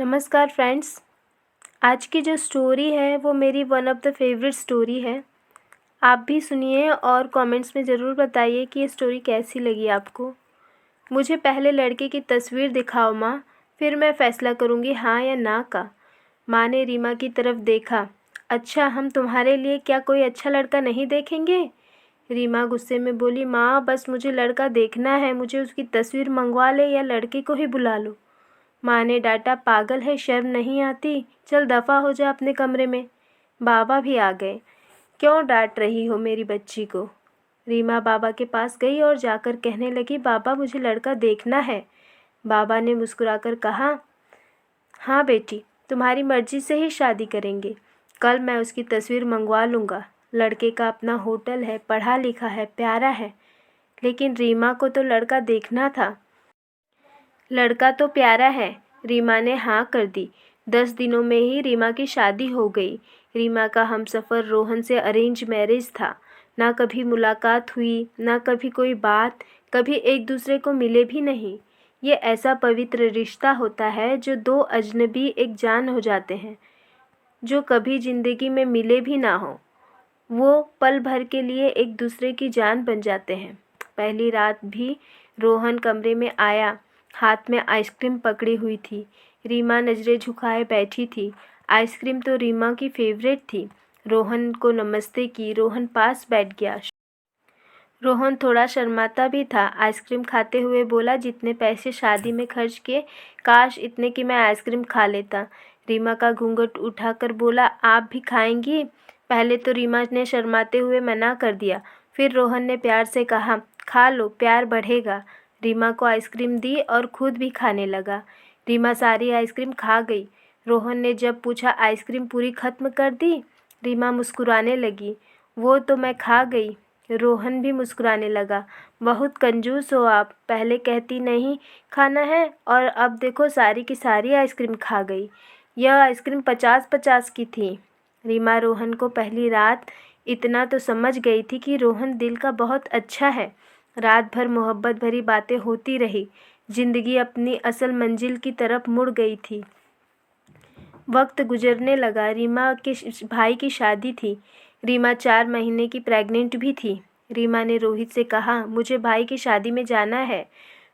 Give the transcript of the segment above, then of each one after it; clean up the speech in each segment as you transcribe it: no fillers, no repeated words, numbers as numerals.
नमस्कार फ्रेंड्स। आज की जो स्टोरी है वो मेरी one of the favourite story है। आप भी सुनिए और कमेंट्स में ज़रूर बताइए कि ये स्टोरी कैसी लगी आपको। मुझे पहले लड़के की तस्वीर दिखाओ माँ, फिर मैं फ़ैसला करूँगी हाँ या ना का। माँ ने रीमा की तरफ देखा। अच्छा, हम तुम्हारे लिए क्या कोई अच्छा लड़का नहीं देखेंगे? रीमा गुस्से में बोली, माँ बस मुझे लड़का देखना है, मुझे उसकी तस्वीर मंगवा ले या लड़के को ही बुला लो। माँ ने डांटा, पागल है, शर्म नहीं आती? चल दफ़ा हो जा अपने कमरे में। बाबा भी आ गए। क्यों डांट रही हो मेरी बच्ची को? रीमा बाबा के पास गई और जाकर कहने लगी, बाबा मुझे लड़का देखना है। बाबा ने मुस्कुराकर कहा, हाँ बेटी, तुम्हारी मर्जी से ही शादी करेंगे। कल मैं उसकी तस्वीर मंगवा लूँगा। लड़के का अपना होटल है, पढ़ा लिखा है, प्यारा है। लेकिन रीमा को तो लड़का देखना था। लड़का तो प्यारा है। रीमा ने हाँ कर दी। 10 दिनों में ही रीमा की शादी हो गई। रीमा का हमसफ़र रोहन से अरेंज मैरिज था। ना कभी मुलाकात हुई, ना कभी कोई बात, कभी एक दूसरे को मिले भी नहीं। ये ऐसा पवित्र रिश्ता होता है जो दो अजनबी एक जान हो जाते हैं, जो कभी ज़िंदगी में मिले भी ना हो। वो पल भर के लिए एक दूसरे की जान बन जाते हैं। पहली रात भी रोहन कमरे में आया। हाथ में आइसक्रीम पकड़ी हुई थी। रीमा नज़रें झुकाए बैठी थी। आइसक्रीम तो रीमा की फेवरेट थी। रोहन को नमस्ते की। रोहन पास बैठ गया। रोहन थोड़ा शर्माता भी था। आइसक्रीम खाते हुए बोला, जितने पैसे शादी में खर्च किए, काश इतने कि मैं आइसक्रीम खा लेता। रीमा का घूंघट उठाकर बोला, आप भी खाएंगी? पहले तो रीमा ने शर्माते हुए मना कर दिया। फिर रोहन ने प्यार से कहा, खा लो, प्यार बढ़ेगा। रीमा को आइसक्रीम दी और खुद भी खाने लगा। रीमा सारी आइसक्रीम खा गई। रोहन ने जब पूछा, आइसक्रीम पूरी खत्म कर दी? रीमा मुस्कुराने लगी, वो तो मैं खा गई। रोहन भी मुस्कुराने लगा। बहुत कंजूस हो आप, पहले कहती नहीं खाना है और अब देखो सारी की सारी आइसक्रीम खा गई। यह आइसक्रीम 50-50 की थी। रीमा रोहन को पहली रात इतना तो समझ गई थी कि रोहन दिल का बहुत अच्छा है। रात भर मोहब्बत भरी बातें होती रही। जिंदगी अपनी असल मंजिल की तरफ मुड़ गई थी। वक्त गुजरने लगा। रीमा के भाई की शादी थी। रीमा 4 महीने की प्रेग्नेंट भी थी। रीमा ने रोहित से कहा, मुझे भाई की शादी में जाना है।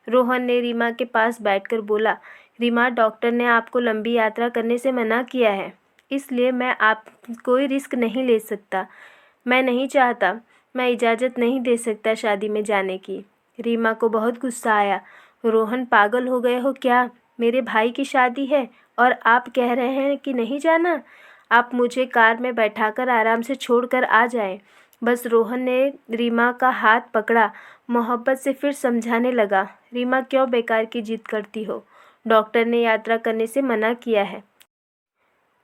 रोहन ने रीमा के पास बैठकर बोला, रीमा डॉक्टर ने आपको लंबी यात्रा करने से मना किया है, इसलिए मैं आप कोई रिस्क नहीं ले सकता। मैं नहीं चाहता, मैं इजाज़त नहीं दे सकता शादी में जाने की। रीमा को बहुत गुस्सा आया। रोहन, पागल हो गए हो क्या? मेरे भाई की शादी है और आप कह रहे हैं कि नहीं जाना? आप मुझे कार में बैठाकर आराम से छोड़कर आ जाएं। बस रोहन ने रीमा का हाथ पकड़ा। मोहब्बत से फिर समझाने लगा, रीमा क्यों बेकार की जिद करती हो? डॉक्टर ने यात्रा करने से मना किया है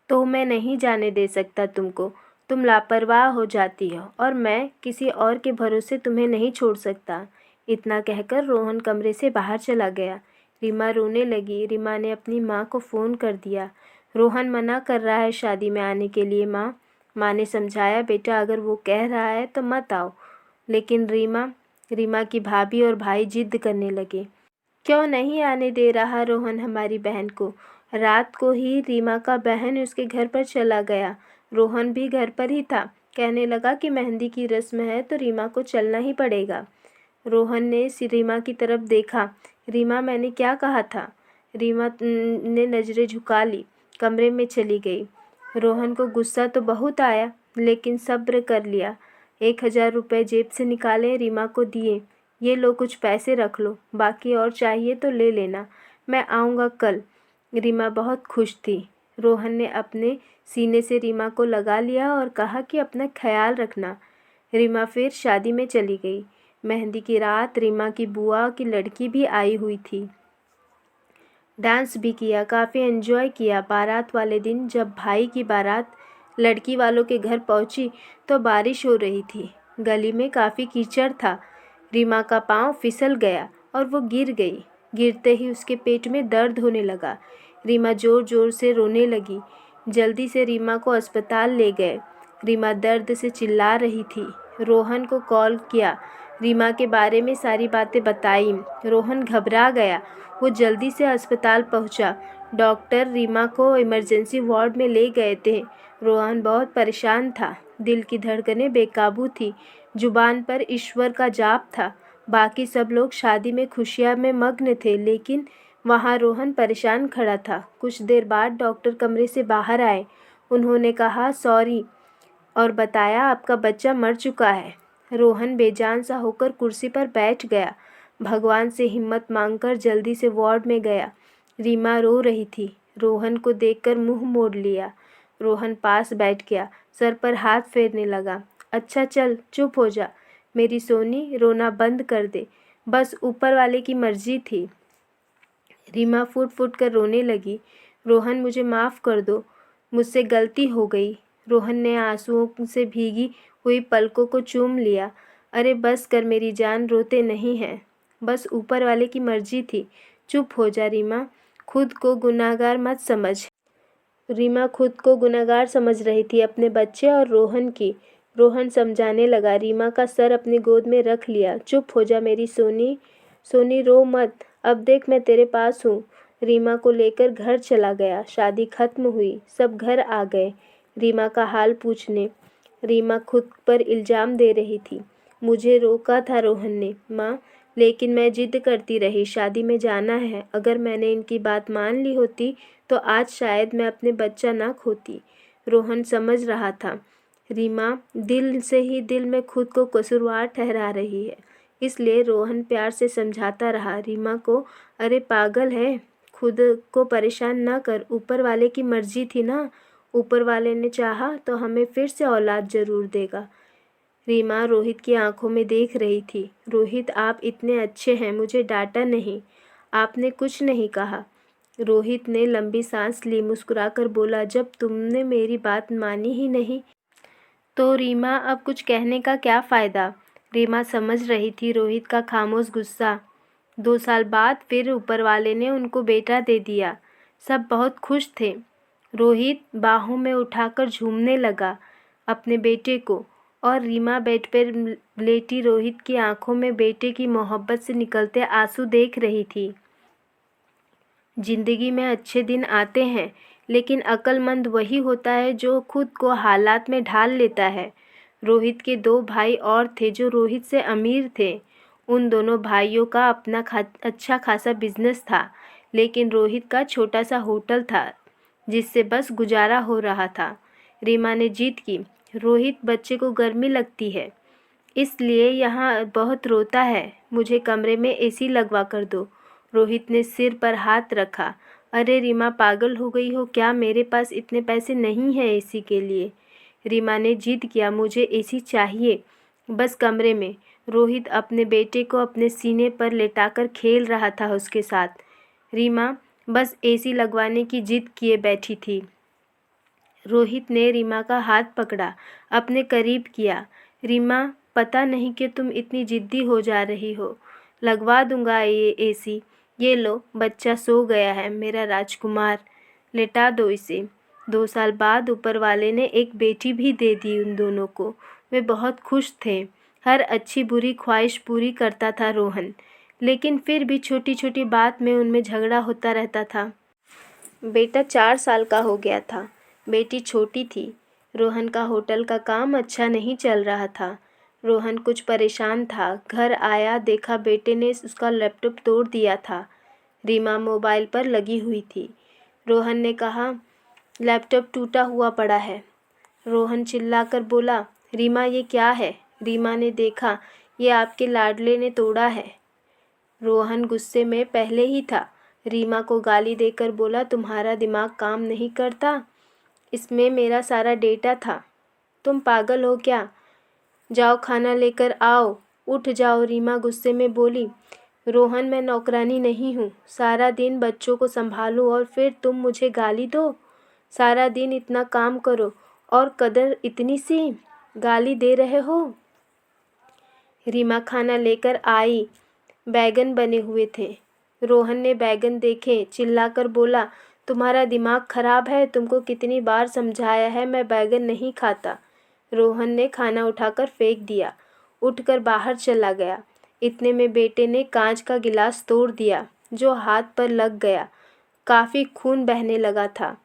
तो मैं नहीं जाने दे सकता तुमको। तुम लापरवाह हो जाती हो और मैं किसी और के भरोसे तुम्हें नहीं छोड़ सकता। इतना कहकर रोहन कमरे से बाहर चला गया। रीमा रोने लगी। रीमा ने अपनी माँ को फ़ोन कर दिया। रोहन मना कर रहा है शादी में आने के लिए माँ। माँ ने समझाया, बेटा अगर वो कह रहा है तो मत आओ। लेकिन रीमा की भाभी और भाई जिद करने लगे। क्यों नहीं आने दे रहा रोहन हमारी बहन को? रात को ही रीमा का बहन उसके घर पर चला गया। रोहन भी घर पर ही था। कहने लगा कि मेहंदी की रस्म है तो रीमा को चलना ही पड़ेगा। रोहन ने रीमा की तरफ देखा। रीमा, मैंने क्या कहा था? रीमा ने नज़रें झुका ली, कमरे में चली गई। रोहन को गुस्सा तो बहुत आया, लेकिन सब्र कर लिया। 1000 रुपये जेब से निकाले, रीमा को दिए। ये लो, कुछ पैसे रख लो, बाकी और चाहिए तो ले लेना, मैं आऊँगा कल। रीमा बहुत खुश थी। रोहन ने अपने सीने से रीमा को लगा लिया और कहा कि अपना ख्याल रखना। रीमा फिर शादी में चली गई। मेहंदी की रात रीमा की बुआ की लड़की भी आई हुई थी। डांस भी किया, काफ़ी एंजॉय किया। बारात वाले दिन जब भाई की बारात लड़की वालों के घर पहुंची तो बारिश हो रही थी। गली में काफ़ी कीचड़ था। रीमा का पाँव फिसल गया और वो गिर गई। गिरते ही उसके पेट में दर्द होने लगा। रीमा ज़ोर ज़ोर से रोने लगी। जल्दी से रीमा को अस्पताल ले गए। रीमा दर्द से चिल्ला रही थी। रोहन को कॉल किया, रीमा के बारे में सारी बातें बताई। रोहन घबरा गया। वो जल्दी से अस्पताल पहुंचा। डॉक्टर रीमा को इमरजेंसी वार्ड में ले गए थे। रोहन बहुत परेशान था। दिल की धड़कनें बेकाबू थी। जुबान पर ईश्वर का जाप था। बाकी सब लोग शादी में खुशियां में मग्न थे, लेकिन वहाँ रोहन परेशान खड़ा था। कुछ देर बाद डॉक्टर कमरे से बाहर आए। उन्होंने कहा सॉरी और बताया आपका बच्चा मर चुका है। रोहन बेजान सा होकर कुर्सी पर बैठ गया। भगवान से हिम्मत मांगकर जल्दी से वार्ड में गया। रीमा रो रही थी। रोहन को देखकर मुंह मोड़ लिया। रोहन पास बैठ गया, सर पर हाथ फेरने लगा। अच्छा चल चुप हो जा मेरी सोनी, रोना बंद कर दे, बस ऊपर वाले की मर्जी थी। रीमा फूट फूट कर रोने लगी। रोहन मुझे माफ़ कर दो, मुझसे गलती हो गई। रोहन ने आंसुओं से भीगी हुई पलकों को चूम लिया। अरे बस कर मेरी जान, रोते नहीं हैं, बस ऊपर वाले की मर्जी थी। चुप हो जा रीमा, खुद को गुनाहगार मत समझ। रीमा खुद को गुनहगार समझ रही थी, अपने बच्चे और रोहन की। रोहन समझाने लगा। रीमा का सर अपनी गोद में रख लिया। चुप हो जा मेरी सोनी, सोनी रो मत, अब देख मैं तेरे पास हूँ। रीमा को लेकर घर चला गया। शादी खत्म हुई, सब घर आ गए रीमा का हाल पूछने। रीमा खुद पर इल्ज़ाम दे रही थी। मुझे रोका था रोहन ने माँ, लेकिन मैं जिद करती रही, शादी में जाना है। अगर मैंने इनकी बात मान ली होती तो आज शायद मैं अपने बच्चा ना खोती। रोहन समझ रहा था रीमा दिल से ही दिल में खुद को कसूरवार ठहरा रही है, इसलिए रोहन प्यार से समझाता रहा रीमा को। अरे पागल है, खुद को परेशान ना कर, ऊपर वाले की मर्जी थी ना, ऊपर वाले ने चाहा तो हमें फिर से औलाद ज़रूर देगा। रीमा रोहित की आंखों में देख रही थी। रोहित आप इतने अच्छे हैं, मुझे डांटा नहीं, आपने कुछ नहीं कहा। रोहित ने लंबी सांस ली, मुस्कुराकर बोला जब तुमने मेरी बात मानी ही नहीं तो रीमा अब कुछ कहने का क्या फ़ायदा। रीमा समझ रही थी रोहित का खामोश गुस्सा। 2 साल बाद फिर ऊपर वाले ने उनको बेटा दे दिया। सब बहुत खुश थे। रोहित बाहों में उठाकर झूमने लगा अपने बेटे को, और रीमा बेड पर लेटी रोहित की आंखों में बेटे की मोहब्बत से निकलते आंसू देख रही थी। जिंदगी में अच्छे दिन आते हैं, लेकिन अक्लमंद वही होता है जो खुद को हालात में ढाल लेता है। रोहित के 2 भाई और थे जो रोहित से अमीर थे। उन दोनों भाइयों का अपना अच्छा खासा बिजनेस था, लेकिन रोहित का छोटा सा होटल था जिससे बस गुजारा हो रहा था। रीमा ने जिद की, रोहित बच्चे को गर्मी लगती है, इसलिए यहाँ बहुत रोता है, मुझे कमरे में एसी लगवा कर दो। रोहित ने सिर पर हाथ रखा। अरे रीमा पागल हो गई हो क्या, मेरे पास इतने पैसे नहीं हैं एसी के लिए। रीमा ने जिद किया, मुझे एसी चाहिए, बस कमरे में। रोहित अपने बेटे को अपने सीने पर लेटाकर खेल रहा था उसके साथ। रीमा बस एसी लगवाने की जिद किए बैठी थी। रोहित ने रीमा का हाथ पकड़ा, अपने करीब किया। रीमा पता नहीं कि तुम इतनी जिद्दी हो जा रही हो, लगवा दूंगा ये एसी। ये लो, बच्चा सो गया है मेरा राजकुमार, लेटा दो इसे। 2 साल बाद ऊपर वाले ने एक बेटी भी दे दी उन दोनों को। वे बहुत खुश थे। हर अच्छी बुरी ख्वाहिश पूरी करता था रोहन, लेकिन फिर भी छोटी छोटी बात में उनमें झगड़ा होता रहता था। बेटा 4 साल का हो गया था, बेटी छोटी थी। रोहन का होटल का काम अच्छा नहीं चल रहा था। रोहन कुछ परेशान था। घर आया, देखा बेटे ने उसका लैपटॉप तोड़ दिया था। रीमा मोबाइल पर लगी हुई थी। रोहन ने कहा, लैपटॉप टूटा हुआ पड़ा है। रोहन चिल्लाकर बोला, रीमा ये क्या है। रीमा ने देखा, ये आपके लाडले ने तोड़ा है। रोहन गुस्से में पहले ही था। रीमा को गाली देकर बोला, तुम्हारा दिमाग काम नहीं करता, इसमें मेरा सारा डेटा था, तुम पागल हो क्या, जाओ खाना लेकर आओ। उठ जाओ, रीमा गुस्से में बोली। रोहन मैं नौकरानी नहीं हूँ, सारा दिन बच्चों को संभालूं और फिर तुम मुझे गाली दो। सारा दिन इतना काम करो और कदर इतनी सी, गाली दे रहे हो। रीमा खाना लेकर आई। बैगन बने हुए थे। रोहन ने बैगन देखे, चिल्लाकर बोला, तुम्हारा दिमाग खराब है, तुमको कितनी बार समझाया है मैं बैगन नहीं खाता। रोहन ने खाना उठाकर फेंक दिया, उठकर बाहर चला गया। इतने में बेटे ने कांच का गिलास तोड़ दिया जो हाथ पर लग गया। काफ़ी खून बहने लगा था।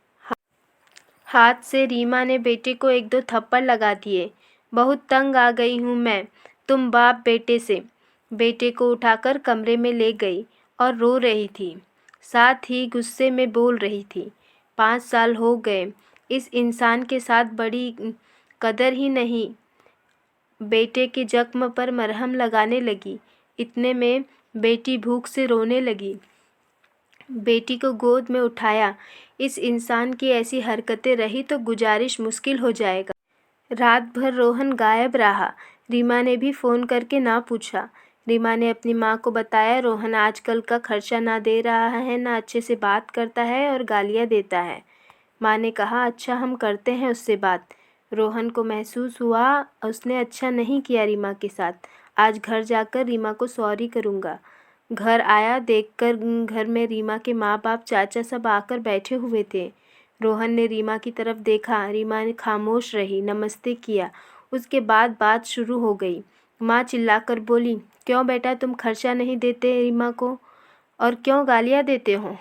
हाथ से रीमा ने बेटे को 1-2 थप्पड़ लगा दिए। बहुत तंग आ गई हूँ मैं तुम बाप बेटे से। बेटे को उठाकर कमरे में ले गई और रो रही थी, साथ ही गुस्से में बोल रही थी, 5 साल हो गए इस इंसान के साथ, बड़ी कदर ही नहीं। बेटे के जख्म पर मरहम लगाने लगी। इतने में बेटी भूख से रोने लगी। बेटी को गोद में उठाया। इस इंसान की ऐसी हरकतें रही तो गुजारिश मुश्किल हो जाएगा। रात भर रोहन गायब रहा। रीमा ने भी फ़ोन करके ना पूछा। रीमा ने अपनी माँ को बताया, रोहन आजकल का खर्चा ना दे रहा है, ना अच्छे से बात करता है और गालियाँ देता है। माँ ने कहा, अच्छा हम करते हैं उससे बात। रोहन को महसूस हुआ उसने अच्छा नहीं किया रीमा के साथ। आज घर जाकर रीमा को सॉरी करूँगा। घर आया, देखकर घर में रीमा के माँ बाप चाचा सब आकर बैठे हुए थे। रोहन ने रीमा की तरफ देखा। रीमा ने खामोश रही, नमस्ते किया। उसके बाद बात शुरू हो गई। माँ चिल्लाकर बोली, क्यों बेटा तुम खर्चा नहीं देते रीमा को, और क्यों गालियाँ देते हो?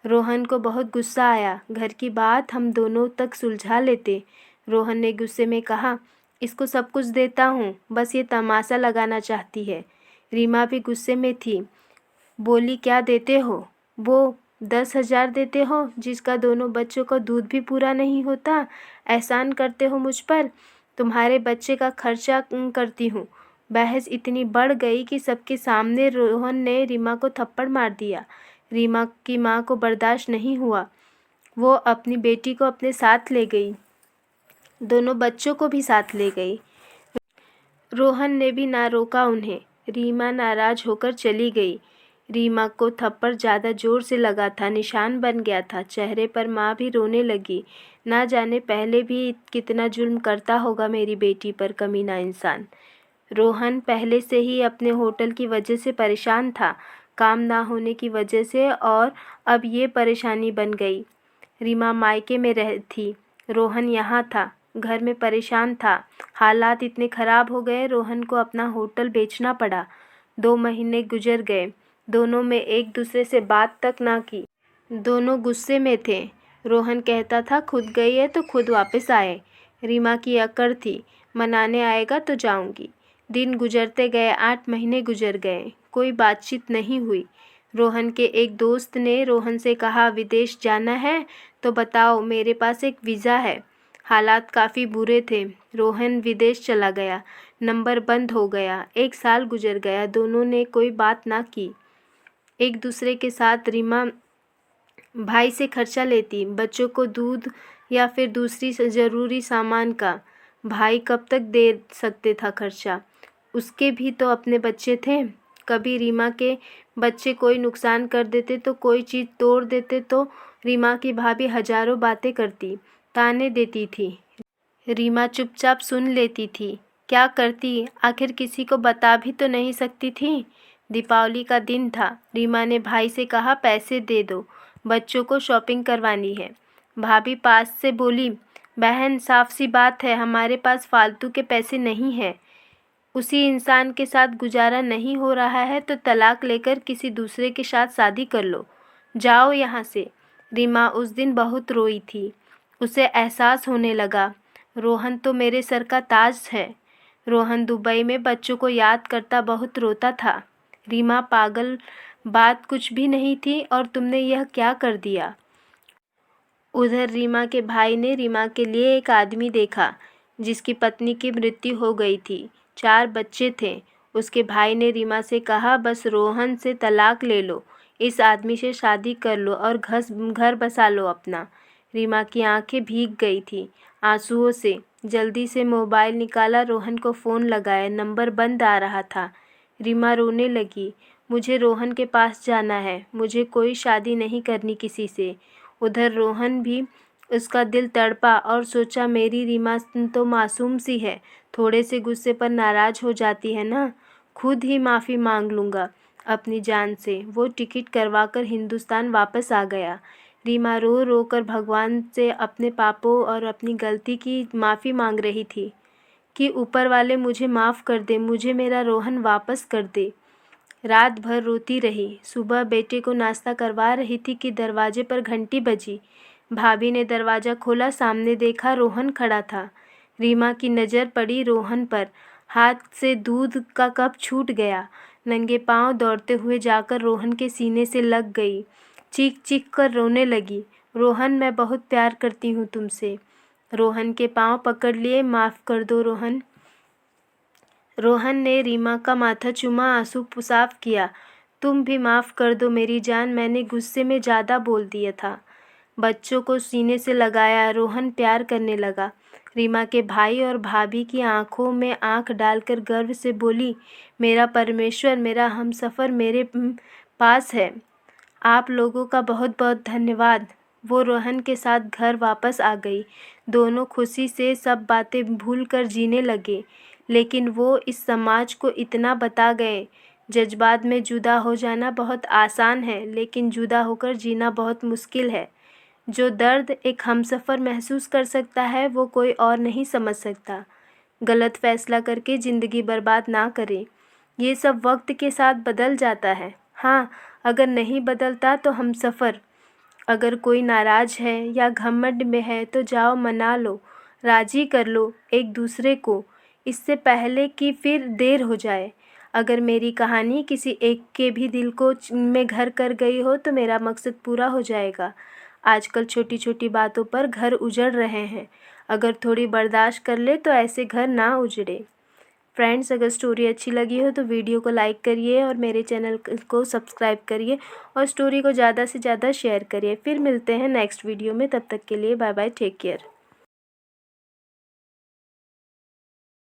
रोहन को बहुत गुस्सा आया। घर की बात हम दोनों तक सुलझा लेते। रोहन ने गुस्से में कहा, इसको सब कुछ देता हूँ, बस ये तमाशा लगाना चाहती है। रीमा भी गुस्से में थी, बोली, क्या देते हो? वो 10,000 देते हो जिसका दोनों बच्चों का दूध भी पूरा नहीं होता। एहसान करते हो मुझ पर, तुम्हारे बच्चे का खर्चा करती हूँ। बहस इतनी बढ़ गई कि सबके सामने रोहन ने रीमा को थप्पड़ मार दिया। रीमा की माँ को बर्दाश्त नहीं हुआ। वो अपनी बेटी को अपने साथ ले गई, दोनों बच्चों को भी साथ ले गई। रोहन ने भी ना रोका उन्हें। रीमा नाराज होकर चली गई। रीमा को थप्पड़ ज़्यादा ज़ोर से लगा था, निशान बन गया था चेहरे पर। माँ भी रोने लगी। ना जाने पहले भी कितना जुल्म करता होगा मेरी बेटी पर, कमीना इंसान। रोहन पहले से ही अपने होटल की वजह से परेशान था, काम ना होने की वजह से, और अब ये परेशानी बन गई। रीमा मायके में रह थी, रोहन यहाँ था, घर में परेशान था। हालात इतने ख़राब हो गए, रोहन को अपना होटल बेचना पड़ा। 2 महीने गुजर गए, दोनों में एक दूसरे से बात तक ना की। दोनों गुस्से में थे। रोहन कहता था, खुद गई है तो खुद वापस आए। रीमा की अकड़ थी, मनाने आएगा तो जाऊंगी। दिन गुजरते गए, 8 महीने गुजर गए, कोई बातचीत नहीं हुई। रोहन के एक दोस्त ने रोहन से कहा, विदेश जाना है तो बताओ, मेरे पास एक वीज़ा है। हालात काफ़ी बुरे थे। रोहन विदेश चला गया, नंबर बंद हो गया। 1 साल गुजर गया, दोनों ने कोई बात ना की एक दूसरे के साथ। रीमा भाई से खर्चा लेती, बच्चों को दूध या फिर दूसरी ज़रूरी सामान का। भाई कब तक दे सकते था खर्चा, उसके भी तो अपने बच्चे थे। कभी रीमा के बच्चे कोई नुकसान कर देते तो, कोई चीज़ तोड़ देते तो रीमा की भाभी हज़ारों बातें करती, ताने देती थी। रीमा चुपचाप सुन लेती थी। क्या करती, आखिर किसी को बता भी तो नहीं सकती थी। दीपावली का दिन था। रीमा ने भाई से कहा, पैसे दे दो, बच्चों को शॉपिंग करवानी है। भाभी पास से बोली, बहन साफ सी बात है, हमारे पास फालतू के पैसे नहीं हैं। उसी इंसान के साथ गुजारा नहीं हो रहा है तो तलाक लेकर किसी दूसरे के साथ शादी कर लो, जाओ यहाँ से। रीमा उस दिन बहुत रोई थी। उसे एहसास होने लगा, रोहन तो मेरे सर का ताज है। रोहन दुबई में बच्चों को याद करता बहुत रोता था। रीमा पागल, बात कुछ भी नहीं थी, और तुमने यह क्या कर दिया। उधर रीमा के भाई ने रीमा के लिए एक आदमी देखा जिसकी पत्नी की मृत्यु हो गई थी, 4 बच्चे थे। उसके भाई ने रीमा से कहा, बस रोहन से तलाक ले लो, इस आदमी से शादी कर लो और घर बसा लो अपना। रीमा की आंखें भीग गई थी आंसुओं से। जल्दी से मोबाइल निकाला, रोहन को फ़ोन लगाया, नंबर बंद आ रहा था। रीमा रोने लगी, मुझे रोहन के पास जाना है, मुझे कोई शादी नहीं करनी किसी से। उधर रोहन भी, उसका दिल तड़पा और सोचा, मेरी रीमा तो मासूम सी है, थोड़े से गुस्से पर नाराज़ हो जाती है ना, खुद ही माफ़ी मांग लूँगा अपनी जान से। वो टिकट करवाकर हिंदुस्तान वापस आ गया। रीमा रो रो कर भगवान से अपने पापों और अपनी गलती की माफ़ी मांग रही थी कि ऊपर वाले मुझे माफ़ कर दे, मुझे मेरा रोहन वापस कर दे। रात भर रोती रही। सुबह बेटे को नाश्ता करवा रही थी कि दरवाजे पर घंटी बजी। भाभी ने दरवाज़ा खोला, सामने देखा रोहन खड़ा था। रीमा की नज़र पड़ी रोहन पर। हाथ से दूध का कप छूट गया। नंगे पांव दौड़ते हुए जाकर रोहन के सीने से लग गई। चीख चीख कर रोने लगी, रोहन मैं बहुत प्यार करती हूँ तुमसे। रोहन के पांव पकड़ लिए, माफ़ कर दो रोहन। रोहन ने रीमा का माथा चूमा, आंसू साफ किया। तुम भी माफ़ कर दो मेरी जान, मैंने गुस्से में ज़्यादा बोल दिया था। बच्चों को सीने से लगाया, रोहन प्यार करने लगा। रीमा के भाई और भाभी की आंखों में आंख डालकर गर्व से बोली, मेरा परमेश्वर, मेरा हमसफ़र मेरे पास है। आप लोगों का बहुत बहुत धन्यवाद। वो रोहन के साथ घर वापस आ गई। दोनों खुशी से सब बातें भूलकर जीने लगे। लेकिन वो इस समाज को इतना बता गए, जज्बात में जुदा हो जाना बहुत आसान है, लेकिन जुदा होकर जीना बहुत मुश्किल है। जो दर्द एक हमसफ़र महसूस कर सकता है, वो कोई और नहीं समझ सकता। गलत फ़ैसला करके ज़िंदगी बर्बाद ना करें। ये सब वक्त के साथ बदल जाता है। हाँ, अगर नहीं बदलता तो हमसफ़र। अगर कोई नाराज़ है या घमंड में है तो जाओ मना लो, राज़ी कर लो एक दूसरे को, इससे पहले कि फिर देर हो जाए। अगर मेरी कहानी किसी एक के भी दिल को में घर कर गई हो तो मेरा मकसद पूरा हो जाएगा। आजकल छोटी छोटी बातों पर घर उजड़ रहे हैं। अगर थोड़ी बर्दाश्त कर ले तो ऐसे घर ना उजड़े। फ्रेंड्स, अगर स्टोरी अच्छी लगी हो तो वीडियो को लाइक करिए और मेरे चैनल को सब्सक्राइब करिए और स्टोरी को ज़्यादा से ज़्यादा शेयर करिए। फिर मिलते हैं नेक्स्ट वीडियो में, तब तक के लिए बाय बाय, टेक केयर।